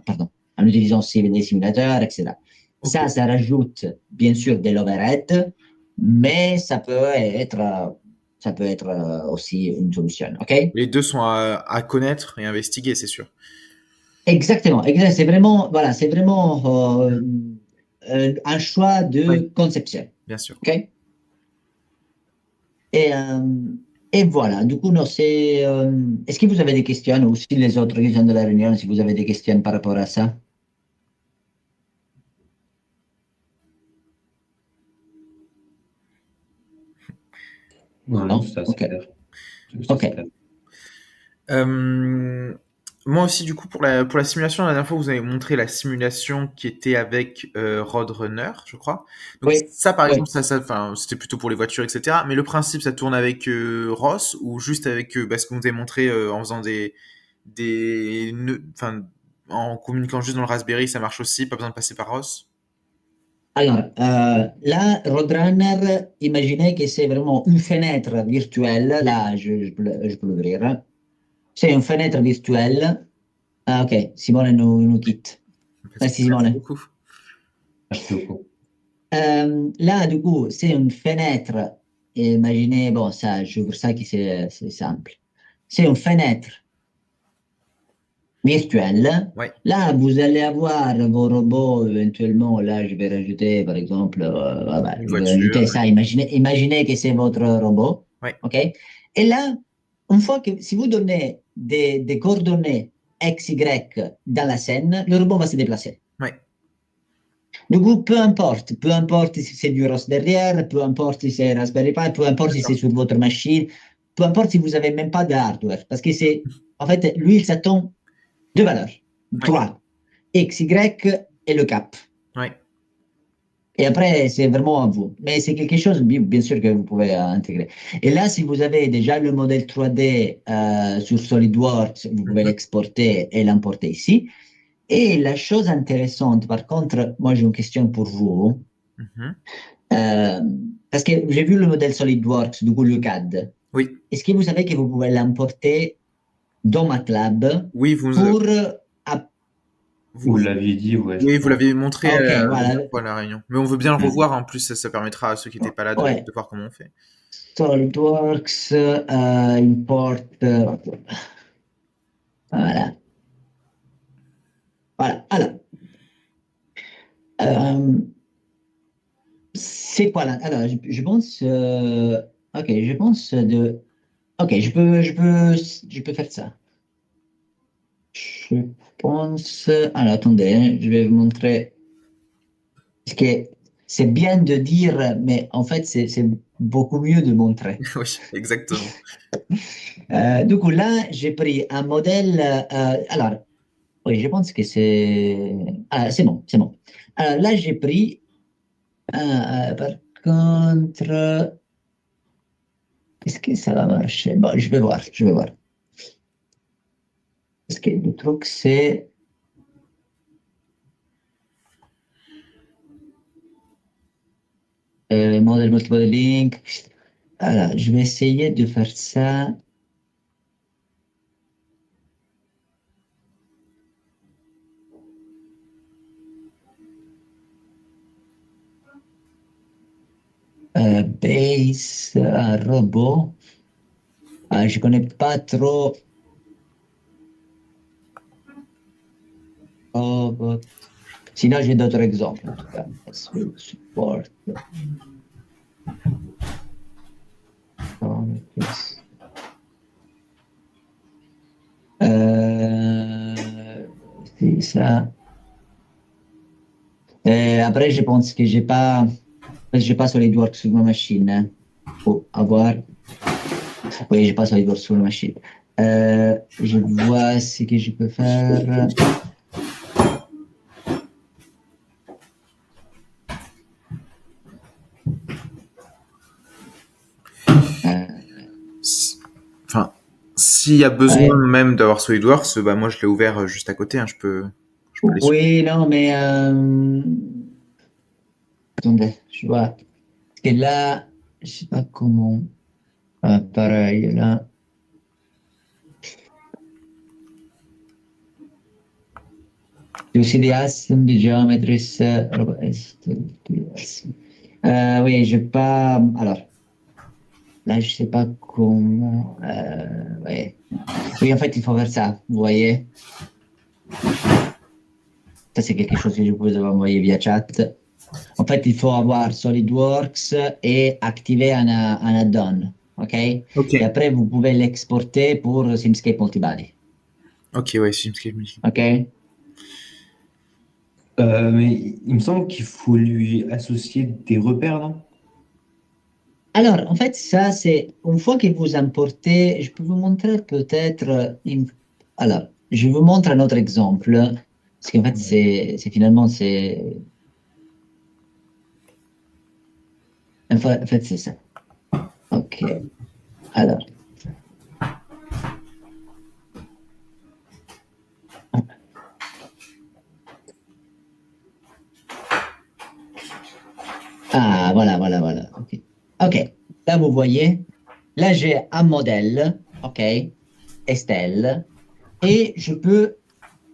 pardon, en utilisant des simulateurs, etc. Ok. Ça rajoute bien sûr de l'overhead, mais ça peut être aussi une solution. OK? Les deux sont à connaître et investiguer, c'est sûr. Exactement. C'est vraiment, voilà, c'est vraiment un choix Oui, de conception. bien sûr. OK? Et, et voilà, du coup, non, est-ce que vous avez des questions ou si les autres qui sont de la réunion, si vous avez des questions par rapport à ça? Non, non, Non? c'est assez OK. clair. C'est OK. assez clair. Moi aussi, du coup, pour la simulation, la dernière fois, vous avez montré la simulation qui était avec Roadrunner, je crois. Donc Oui. ça, par Oui. exemple, enfin, c'était plutôt pour les voitures, etc. Mais le principe, ça tourne avec ROS ou juste avec ce que vous avez montré en faisant enfin, en communiquant juste dans le Raspberry, ça marche aussi, pas besoin de passer par ROS. Alors, là, Roadrunner, imaginez que c'est vraiment une fenêtre virtuelle. Oui. Là, je peux l'ouvrir. C'est une fenêtre virtuelle. Ah, OK. Simone nous quitte. Merci, Merci Simone. beaucoup. Merci beaucoup. Là, du coup, c'est une fenêtre. Imaginez, bon, ça, j'ouvre ça qui c'est simple. C'est une fenêtre virtuelle. Ouais. Là, vous allez avoir vos robots éventuellement. Là, je vais rajouter, par exemple, voilà, Une je vais voiture. rajouter ça. Imaginez que c'est votre robot. Ouais. OK? Et là, une fois que si vous donnez des coordonnées X, Y dans la scène, le robot va se déplacer. Ouais. Du coup, peu importe si c'est du ROS derrière, peu importe si c'est Raspberry Pi, peu importe si c'est D'accord. sur votre machine, peu importe si vous n'avez même pas de hardware. Parce que c'est, en fait, lui, il s'attend deux valeurs, Ouais. trois, X, Y et le cap. Ouais. Et après, c'est vraiment à vous. Mais c'est quelque chose, bien sûr, que vous pouvez intégrer. Et là, si vous avez déjà le modèle 3D sur SolidWorks, vous pouvez Mhm. l'exporter et l'importer ici. Et la chose intéressante, par contre, moi j'ai une question pour vous. Mhm. Euh, Parce que j'ai vu le modèle SolidWorks, du coup le CAD. Oui. Est-ce que vous savez que vous pouvez l'importer dans MATLAB Oui, pour... Vous vous, l'aviez dit, ouais, je oui, vous crois. l'avez montré Ok, la voilà. dernière fois à la réunion. Mais on veut bien le Hmm. revoir. En plus, ça permettra à ceux qui n'étaient pas là Ouais, de voir comment on fait. SolidWorks, import... voilà. Voilà. Alors, euh, c'est quoi là? Alors, je pense... ok, je pense de... Ok, je peux faire ça. Je pense. Alors, attendez, hein, je vais vous montrer. Parce que c'est bien de dire, mais en fait, c'est beaucoup mieux de montrer. Oui, exactement. Du coup, là, j'ai pris un modèle. Alors, oui, je pense que c'est. Ah, c'est bon, c'est bon. Alors, là, j'ai pris. Par contre, est-ce que ça va marcher? Bon, je vais voir, je vais voir. Parce que le truc, c'est. Modèle multimodeling. Alors, je vais essayer de faire ça. Base, robot. Je connais pas trop. Robot. Sinon, j'ai d'autres exemples, en tout cas. Support. C'est ça. Après, je pense que j'ai pas SolidWorks sur ma machine. Hein. Faut avoir. Oui, j'ai pas SolidWorks sur la machine. Je vois ce que je peux faire. Euh, Enfin, s'il y a besoin ouais. même d'avoir SolidWorks, bah moi je l'ai ouvert juste à côté. Hein, je peux aller sur. Oui, non, mais attendez, je vois. Parce que là, je sais pas comment. Ah, pareil, là. Tu aussi des assembly geometries. Oui, je pas. Alors, là, je sais pas comment. Ouais. Oui, en fait, il faut faire ça. Vous voyez? Ça, c'est quelque chose que je vous avais envoyé via chat. En fait, il faut avoir SolidWorks et activer un add-on. OK? Et Ok. après, vous pouvez l'exporter pour Simscape Multibody. Ok, ouais, Simscape Multi. OK? Mais il me semble qu'il faut lui associer des repères, non? Alors, en fait, ça, c'est une fois que vous importez, je peux vous montrer peut-être. Alors, je vous montre un autre exemple. Parce qu'en fait, finalement, c'est. En fait, c'est ça. OK. Alors. Ah, voilà, voilà, voilà. OK. OK. Là, vous voyez, là, j'ai un modèle, OK, Estelle, et je peux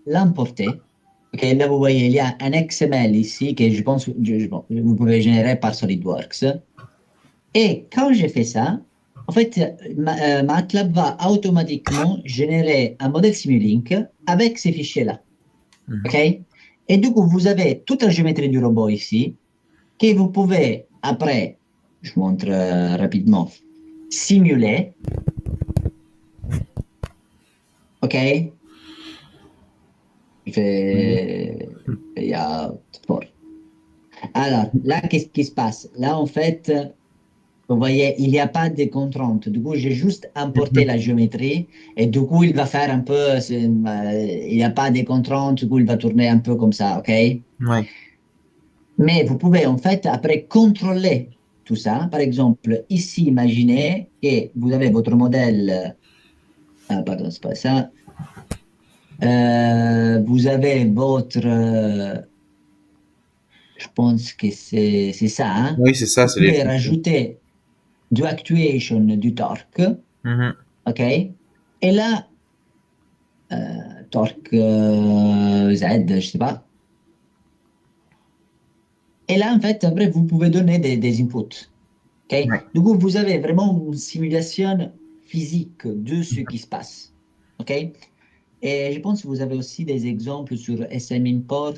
l'importer. OK, là, vous voyez, il y a un XML ici que je pense que bon, vous pouvez générer par SolidWorks. Et quand j'ai fait ça, en fait, MATLAB va automatiquement générer un modèle Simulink avec ces fichiers-là. Mhm. OK? Et du coup, vous avez toute la géométrie du robot ici que vous pouvez, après, je vous montre rapidement, simuler. OK? Je fais layout for. Alors, là, qu'est-ce qui se passe? Là, en fait, vous voyez, il n'y a pas de contraintes. Du coup, j'ai juste importé Mhm. la géométrie et du coup, il va faire un peu, il n'y a pas de contraintes, du coup, il va tourner un peu comme ça, OK? Ouais. Mais vous pouvez en fait après contrôler tout ça. Par exemple, ici, imaginez que vous avez votre modèle. Ah, pardon, c'est pas ça. Vous avez votre. Je pense que c'est ça. Hein. Oui, c'est ça, Vous c'est les pouvez fonctions. rajouter du actuation, du torque. Mhm. OK? Et là, torque Z, je sais pas. Et là, en fait, après, vous pouvez donner des inputs. OK? Ouais. Du coup, vous avez vraiment une simulation physique de ce qui se passe. OK? Et je pense que vous avez aussi des exemples sur SM Import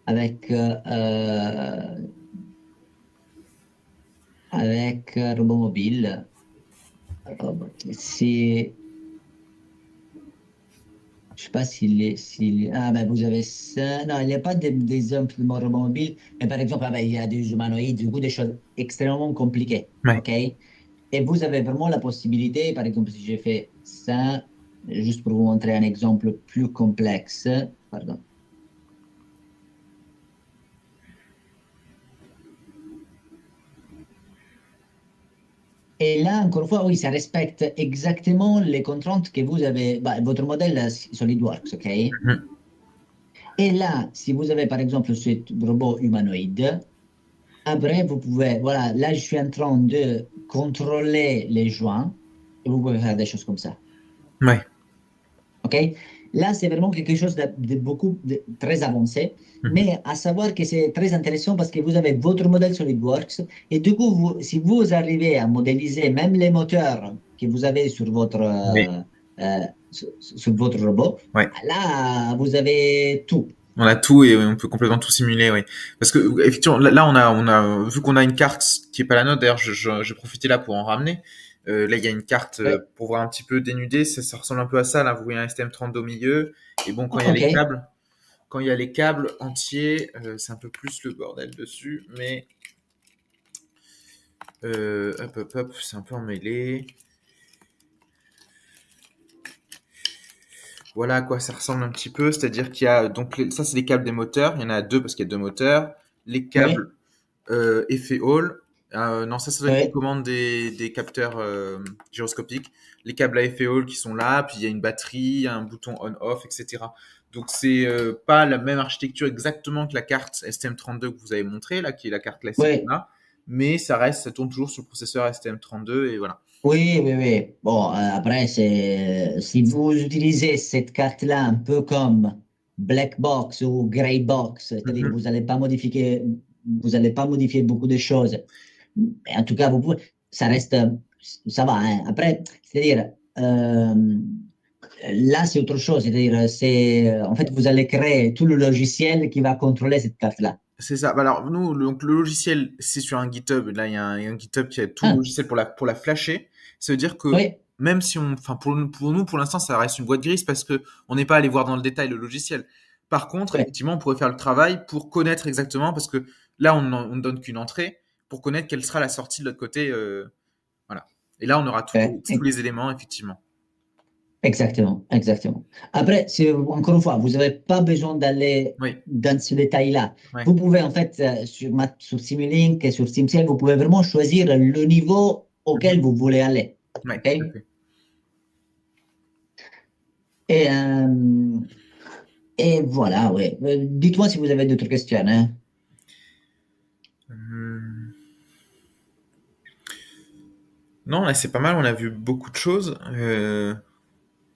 avec, avec robot mobile. C'est, je ne sais pas ah, ben vous avez ça. Non, il n'y a pas d'exemple de robot mobile. Mais par exemple, ah, ben, il y a des humanoïdes, du coup, des choses extrêmement compliquées. Ouais. OK? Et vous avez vraiment la possibilité, par exemple, si j'ai fait ça, juste pour vous montrer un exemple plus complexe, pardon. Et là, encore une fois, oui, ça respecte exactement les contraintes que vous avez, bah, votre modèle SolidWorks, OK? Mhm. Et là, si vous avez, par exemple, ce robot humanoïde, après, vous pouvez, voilà, là, je suis en train de contrôler les joints, et vous pouvez faire des choses comme ça. Ouais. OK? Là, c'est vraiment quelque chose de très avancé, Mhm. mais à savoir que c'est très intéressant parce que vous avez votre modèle SolidWorks et du coup, si vous arrivez à modéliser même les moteurs que vous avez Oui. sur votre robot, Ouais. là, vous avez tout. On a tout et on peut complètement tout simuler, oui. Parce que effectivement, là, on a vu qu'on a une carte qui est pas la nôtre. D'ailleurs, j'ai profité là pour en ramener. Là, il y a une carte Oui. pour voir un petit peu dénudée. Ça ressemble un peu à ça. Là, vous voyez un STM32 au milieu. Et bon, OK. quand il y a les câbles entiers, c'est un peu plus le bordel dessus. Mais hop, c'est un peu emmêlé. Voilà à quoi ça ressemble un petit peu. C'est-à-dire qu'il y a donc ça, c'est les câbles des moteurs. Il y en a deux parce qu'il y a deux moteurs. Les Oui. câbles effet Hall. Non, ça doit être les Oui. commandes des capteurs gyroscopiques. Les câbles à effet Hall qui sont là, puis il y a une batterie, un bouton on-off, etc. Donc c'est pas la même architecture exactement que la carte STM32 que vous avez montré là, qui est la carte classique Oui. qu'on a, mais ça tourne toujours sur le processeur STM32 et voilà. Oui, oui, oui. Bon, après, si vous utilisez cette carte-là un peu comme black box ou gray box, c'est-à-dire Mhm. vous allez pas modifier beaucoup de choses. Mais en tout cas, ça reste, ça va. Hein. Après, c'est-à-dire, là, c'est autre chose. C'est-à-dire, en fait, vous allez créer tout le logiciel qui va contrôler cette carte-là. C'est ça. Bah alors nous, donc le logiciel, c'est sur un GitHub. Là, il y a un GitHub qui a tout le Ah, logiciel pour la flasher. Ça veut dire que oui, même si enfin pour nous, pour l'instant, ça reste une boîte grise parce que on n'est pas allé voir dans le détail le logiciel. Par contre, oui. effectivement, on pourrait faire le travail pour connaître exactement parce que là, on ne donne qu'une entrée pour connaître quelle sera la sortie de l'autre côté. Voilà. Et là, on aura tous Oui. les éléments, effectivement. Exactement, exactement. Après, encore une fois, vous n'avez pas besoin d'aller Oui, dans ce détail-là. ouais, Vous pouvez, en fait, sur Simulink et sur SimCell, vous pouvez vraiment choisir le niveau auquel mhm, vous voulez aller. ouais, OK? tout à fait. Et, euh, et voilà, oui. Dites-moi si vous avez d'autres questions. Hein. Hum, Non, là, c'est pas mal. On a vu beaucoup de choses.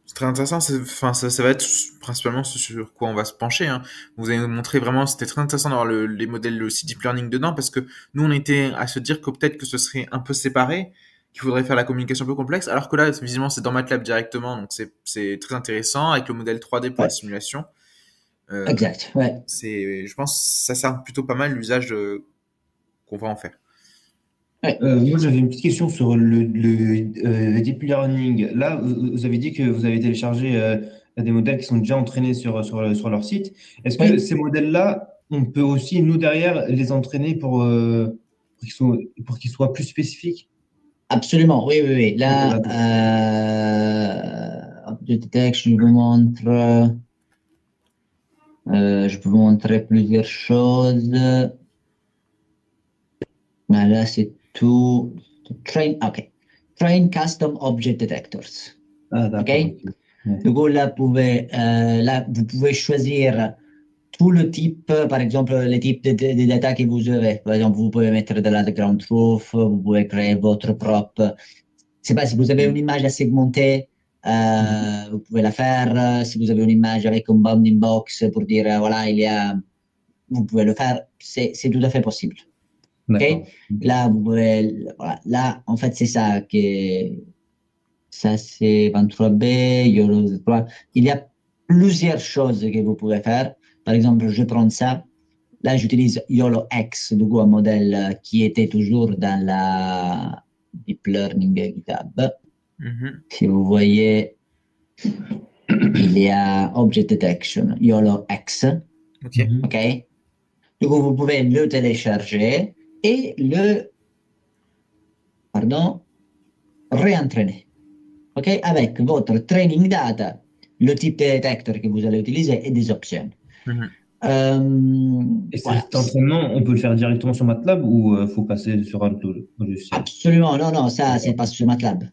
C'est très intéressant. Enfin, ça va être principalement ce sur quoi on va se pencher. Hein. Vous avez montré vraiment, c'était très intéressant d'avoir les modèles aussi deep learning dedans parce que nous, on était à se dire que peut-être que ce serait un peu séparé, qu'il faudrait faire la communication un peu complexe, alors que là, visiblement, c'est dans MATLAB directement, donc c'est très intéressant avec le modèle 3D pour la Ouais, simulation. Euh, exact. Ouais. je pense, que ça sert plutôt pas mal l'usage qu'on va en faire. Ouais. Moi, j'avais une petite question sur le deep learning. Là, vous avez dit que vous avez téléchargé des modèles qui sont déjà entraînés sur leur site. Est-ce que Oui. ces modèles-là, on peut aussi, nous, derrière, les entraîner pour qu'ils soient plus spécifiques. Absolument, oui, oui, oui. Ok, Là, d'accord. Object Detection, je peux vous montrer plusieurs choses. Ah, là, c'est tout. OK. Train Custom Object Detectors. Ah, OK? d'accord. Ok. Ouais. Du coup, là, vous pouvez choisir tout le type, par exemple, les types de data que vous avez. Par exemple, vous pouvez mettre de la ground truth, vous pouvez créer votre propre. Je sais pas, si vous avez une image à segmenter, Mhm. vous pouvez la faire. Si vous avez une image avec un bounding box pour dire, voilà, vous pouvez le faire. C'est tout à fait possible. OK? D'accord. Là, voilà, là, en fait, c'est ça que ça, c'est 23B, YOLO 3. Il y a plusieurs choses que vous pouvez faire. Par exemple, je prends ça. Là, j'utilise YOLO X, du coup, un modèle qui était toujours dans la Deep Learning GitHub. Mhm. Si vous voyez, il y a Object Detection, YOLO X. Ok. Mhm. OK? Du coup, vous pouvez le télécharger et pardon, réentraîner. OK? Avec votre training data, le type de détecteur que vous allez utiliser et des options. Mhm. Et Voilà. cet entraînement, on peut le faire directement sur MATLAB ou faut passer sur un logiciel? Absolument, non, non, ça, c'est D'accord. pas sur MATLAB.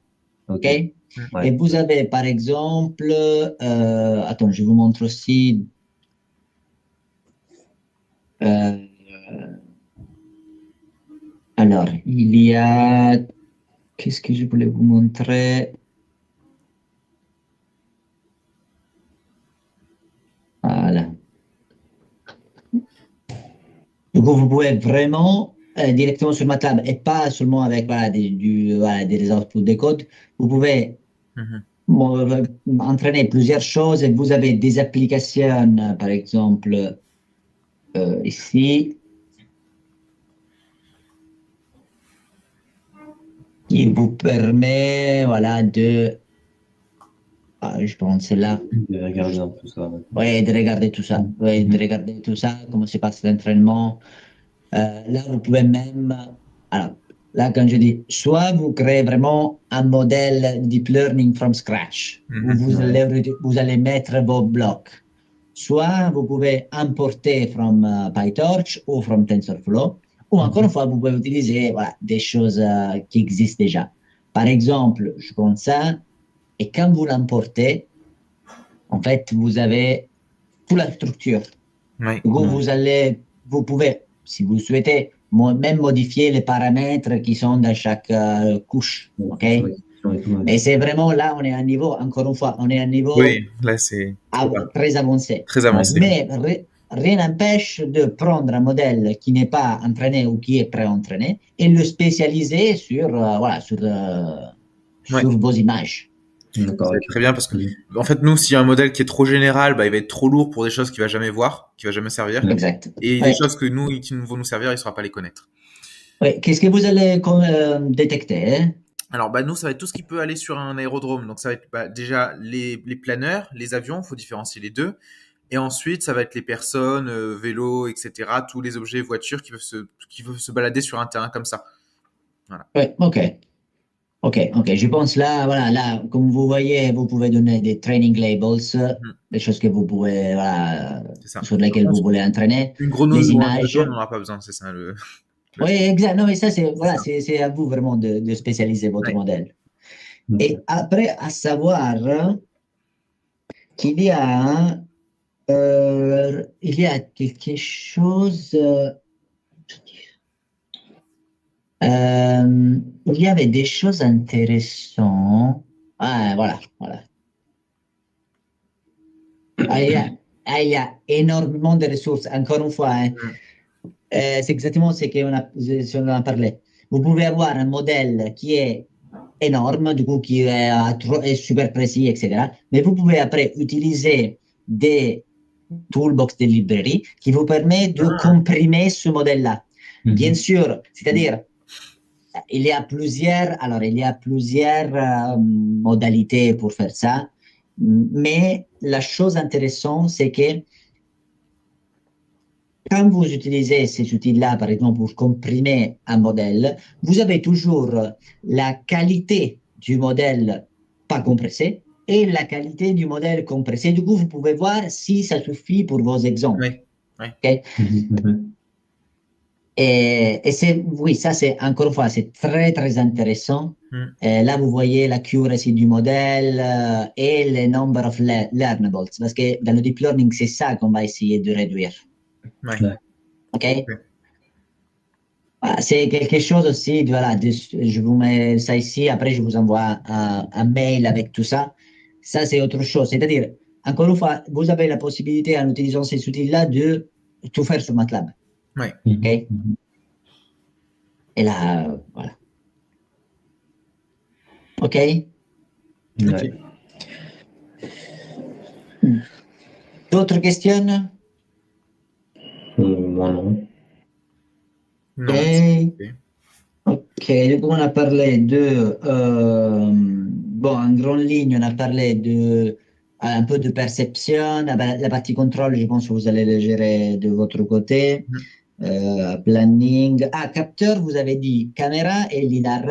Ok. OK? Mhm. Et Ouais. vous avez, par exemple, attends, je vous montre aussi. euh, alors, il y a. Qu'est-ce que je voulais vous montrer? Voilà. Du coup, vous pouvez vraiment directement sur MATLAB et pas seulement avec voilà, voilà, des outputs de code. Vous pouvez Mhm. entraîner plusieurs choses et vous avez des applications, par exemple, ici, qui vous permet voilà, je pense celle-là, Je vais regarder un peu ça maintenant. ouais, de regarder tout ça, ouais, de Mhm. regarder tout ça, comment se passe l'entraînement. Là, vous pouvez même, alors, là, quand je dis, soit vous créez vraiment un modèle deep learning from scratch, où Mhm. Ouais. vous allez mettre vos blocs. Soit vous pouvez importer from PyTorch ou from TensorFlow, ou encore une Mhm. fois, vous pouvez utiliser voilà, des choses qui existent déjà. Par exemple, je prends ça, et quand vous l'importez, en fait, vous avez toute la structure. Ouais. Du coup, Ouais. vous pouvez, si vous souhaitez, même modifier les paramètres qui sont dans chaque couche. Ouais, OK? visualisation et tout, ouais. Mais c'est vraiment là, on est à un niveau, encore une fois, on est à un niveau Oui, là, c'est trop bas. très avancé. Très Ouais. avancé. Mais rien n'empêche de prendre un modèle qui n'est pas entraîné ou qui est pré-entraîné et le spécialiser voilà, Ouais. sur vos images. Ça D'accord, va ok. être très bien parce que, Mhm. en fait, nous, s'il y a un modèle qui est trop général, bah, il va être trop lourd pour des choses qu'il va jamais voir, qu'il va jamais servir. Ouais. Exact. Et des Ouais. choses que nous, qui vont nous servir, il ne saura pas les connaître. Ouais. Qu'est-ce que vous allez détecter? Hein? Alors, bah, nous, ça va être tout ce qui peut aller sur un aérodrome. Donc, ça va être bah, déjà les planeurs, les avions, il faut différencier les deux. Et ensuite, ça va être les personnes, vélos, etc. Tous les objets, voitures qui peuvent se balader sur un terrain comme ça. Voilà. Ouais. OK. OK, OK. Je pense là, voilà, là, comme vous voyez, vous pouvez donner des training labels, Mhm. des choses que vous pouvez, voilà, C'est ça. sur Par lesquelles vous contre, voulez entraîner, une grenouille les ou un images. oiseau, on n'en aura pas besoin. C'est ça le Oui, truc. exact. Non, mais ça, c'est, C'est voilà, ça. c'est à vous vraiment de spécialiser votre Ouais. modèle. Et Ok. après, à savoir qu'il y a, il y a quelque chose, il y avait des choses intéressantes. Ah, voilà, voilà. Il y a énormément de ressources. Encore une fois, hein, Mhm. c'est exactement ce qu'on a parlé. Vous pouvez avoir un modèle qui est énorme, du coup, qui est super précis, etc. Mais vous pouvez après utiliser des toolbox de librairie qui vous permettent de Ah, comprimer ce modèle-là. Bien Mhm. sûr, c'est-à-dire, il y a plusieurs modalités pour faire ça. Mais la chose intéressante, c'est que quand vous utilisez ces outils-là, par exemple, pour comprimer un modèle, vous avez toujours la qualité du modèle pas compressé et la qualité du modèle compressé. Du coup, vous pouvez voir si ça suffit pour vos exemples. Ouais, ouais. Ok. Et c'est, oui, ça c'est encore une fois, c'est très très intéressant. Mm. Là, vous voyez l'accuracy du modèle et le number of learnables, parce que dans le deep learning, c'est ça qu'on va essayer de réduire. Ouais. OK? Ok. Voilà, c'est quelque chose aussi, voilà, je vous mets ça ici, après je vous envoie un mail avec tout ça. Ça, c'est autre chose. C'est-à-dire, encore une fois, vous avez la possibilité en utilisant ces outils-là de tout faire sur MATLAB. Ouais. OK? Et là, voilà. OK? Ok. D'autres questions? Moi, non. Non. Ok. Ok. Ok, du coup, on a parlé de, bon, en grande ligne, on a parlé de un peu de perception. La partie contrôle, je pense que vous allez le gérer de votre côté. Mhm. Planning. Ah, capteur, vous avez dit caméra et lidar.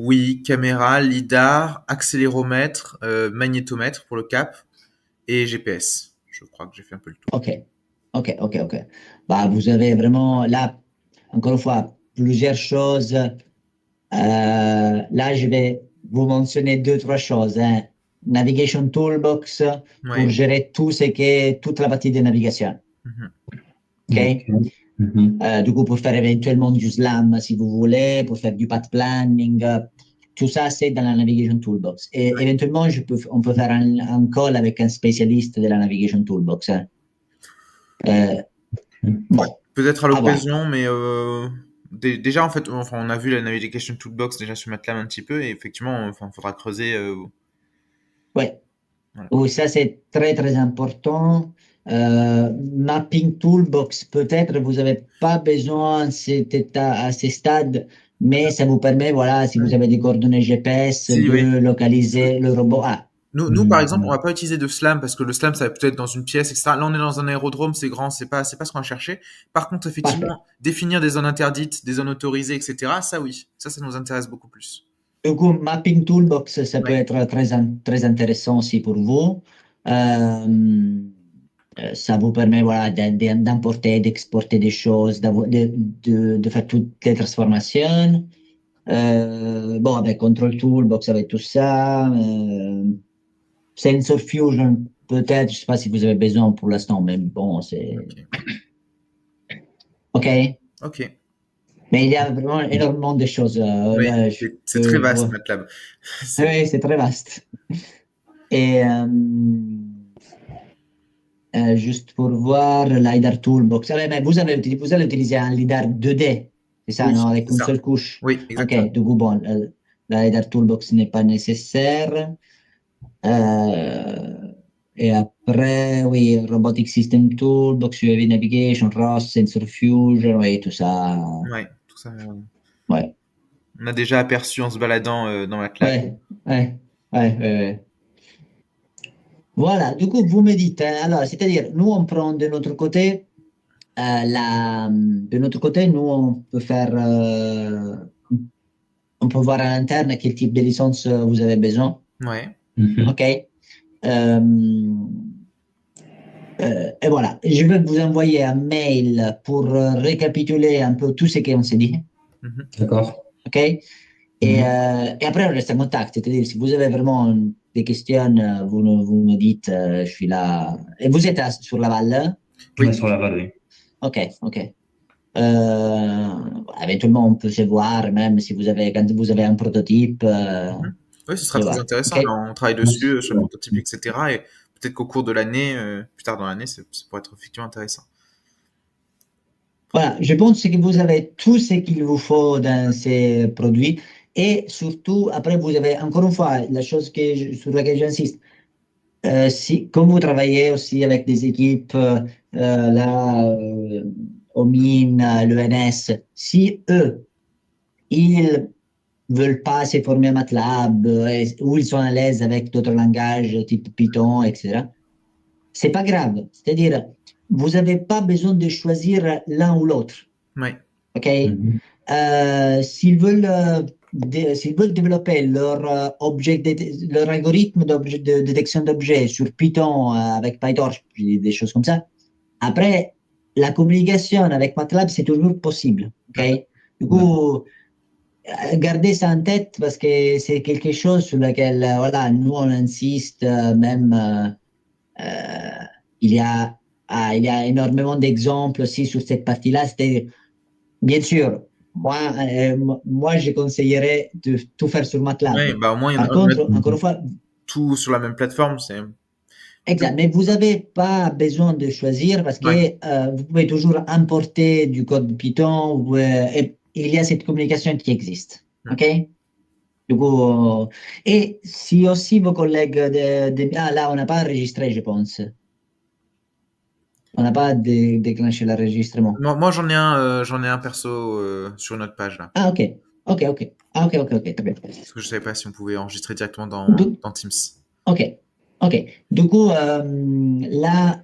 Oui, caméra, lidar, accéléromètre, magnétomètre pour le cap et GPS. Je crois que j'ai fait un peu le tour. Ok, ok, ok, ok. Bah, vous avez vraiment là, encore une fois, plusieurs choses. Là, je vais vous mentionner deux, trois choses, hein. Navigation Toolbox pour Ouais. gérer tout ce qui est toute la partie de navigation. Mhm. OK? Du coup, pour faire éventuellement du SLAM, si vous voulez, pour faire du path planning, tout ça, c'est dans la Navigation Toolbox. Et Ouais. éventuellement, on peut faire un call avec un spécialiste de la Navigation Toolbox, hein. Ouais. Bon, Peut-être à à voir. l'occasion, mais déjà en fait, enfin, on a vu la Navigation Toolbox déjà sur MATLAB un petit peu et effectivement, enfin, faudra creuser. Ouais. Voilà. Oui, ça c'est très très important. Mapping Toolbox, peut-être vous n'avez pas besoin à ce stade, mais ça vous permet, voilà, si vous Ouais. avez des coordonnées GPS, Si, oui. de localiser le robot. Ah, Nous, par exemple, on va pas utiliser de SLAM parce que le SLAM, ça va peut-être dans une pièce, etc. Là, on est dans un aérodrome, c'est grand, c'est pas ce qu'on va chercher. Par contre, parfait. effectivement, définir des zones interdites, des zones autorisées, etc. Ça, oui, ça nous intéresse beaucoup plus. Du coup, Mapping Toolbox, ça peut Ouais. être très intéressant aussi pour vous. Euh, Ça vous permet voilà, d'importer, d'exporter des choses, de faire toutes les transformations. Bon, avec Control Toolbox, avec tout ça. Sensor Fusion, peut-être, je ne sais pas si vous avez besoin pour l'instant, mais bon, c'est Ok. OK. Ok. Mais il y a vraiment énormément de choses. Oui, Là, c'est très vaste, ouais. MATLAB. C'est Oui, c'est très vaste. Et juste pour voir, LiDAR Toolbox. Ah, ouais, mais vous allez utiliser un LiDAR 2D, c'est ça, oui, non? Avec c'est une ça. seule couche. Oui, OK, exactement. du coup, bon, la LiDAR Toolbox n'est pas nécessaire. Euh, et après, oui, Robotic System Toolbox, UAV Navigation, ROS, Sensor Fusion, oui, tout ça. Ouais, tout ça. Ouais, On a déjà aperçu en se baladant dans MATLAB. ouais, ouais, ouais, ouais, ouais. Voilà, du coup, vous me dites, hein, alors, c'est-à-dire, nous, on prend de notre côté, de notre côté, nous, on peut voir à l'interne quel type de licence vous avez besoin. Ouais. OK? Euh, et voilà, je vais vous envoyer un mail pour récapituler un peu tout ce qu'on s'est dit. Mhm. OK? Et après, on reste en contact. C'est-à-dire, si vous avez vraiment des questions, vous me dites, je suis là. Et vous êtes sur Laval, hein? Oui. Sur la vague, oui. OK, OK. Éventuellement, on peut se voir, même si quand vous avez un prototype, Mhm. Oui, ce sera se très voir. intéressant. OK? Là, on travaille dessus, sur le prototype, etc. Et peut-être qu'au cours de l'année, plus tard dans l'année, ça pourrait être effectivement intéressant. Voilà, je pense que vous avez tout ce qu'il vous faut dans ces produits. Et surtout, après, vous avez encore une fois la chose sur laquelle j'insiste. Si, comme vous travaillez aussi avec des équipes là, au mine, à l'ENS, si eux, ils veulent pas se former à MATLAB ou ils sont à l'aise avec d'autres langages type Python, etc., c'est pas grave. C'est-à-dire, vous n'avez pas besoin de choisir l'un ou l'autre. Ouais. OK? S'ils veulent développer leur algorithme de détection d'objets sur Python avec PyTorch, des choses comme ça, après, la communication avec MATLAB, c'est toujours possible. OK? Du coup, gardez ça en tête parce que c'est quelque chose sur lequel voilà, nous, on insiste, même il y a énormément d'exemples aussi sur cette partie-là. C'est-à-dire, bien sûr, moi, je conseillerais de tout faire sur MATLAB. Ouais, bah, au moins, Par contre, encore une fois, tout sur la même plateforme, c'est. exact, mais vous n'avez pas besoin de choisir parce que vous pouvez toujours importer du code Python et il y a cette communication qui existe. OK? Du coup, et si aussi vos collègues ah, là, on n'a pas enregistré, je pense. On n'a pas déclenché l'enregistrement. Moi, j'en ai un perso sur notre page là. Ah, OK. OK. Ah, OK, très bien. Parce que je savais pas si on pouvait enregistrer directement dans Teams. OK. Du coup, là,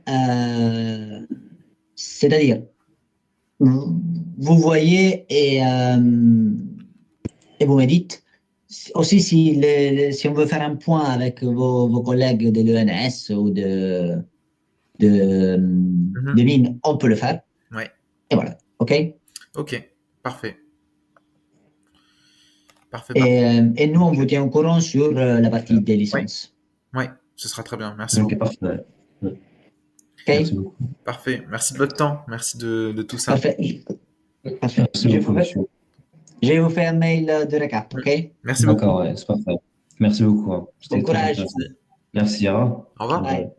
c'est-à-dire, vous voyez et vous me dites, aussi si on veut faire un point avec vos collègues de l'ENS ou de mine, on peut le faire. Ouais. Et voilà, OK? OK, parfait. Et nous, on vous tient au courant sur la partie des licences. Ouais, ce sera très bien. Merci OK, beaucoup. parfait. OK? Merci beaucoup. Parfait. Merci de votre temps. Merci de tout ça. Parfait. Merci beaucoup, monsieur. Je vais vous faire un mail de récap, OK? Merci beaucoup. D'accord, ouais, c'est parfait. Merci beaucoup. Bon courage. Merci, au revoir. Au revoir. Bye.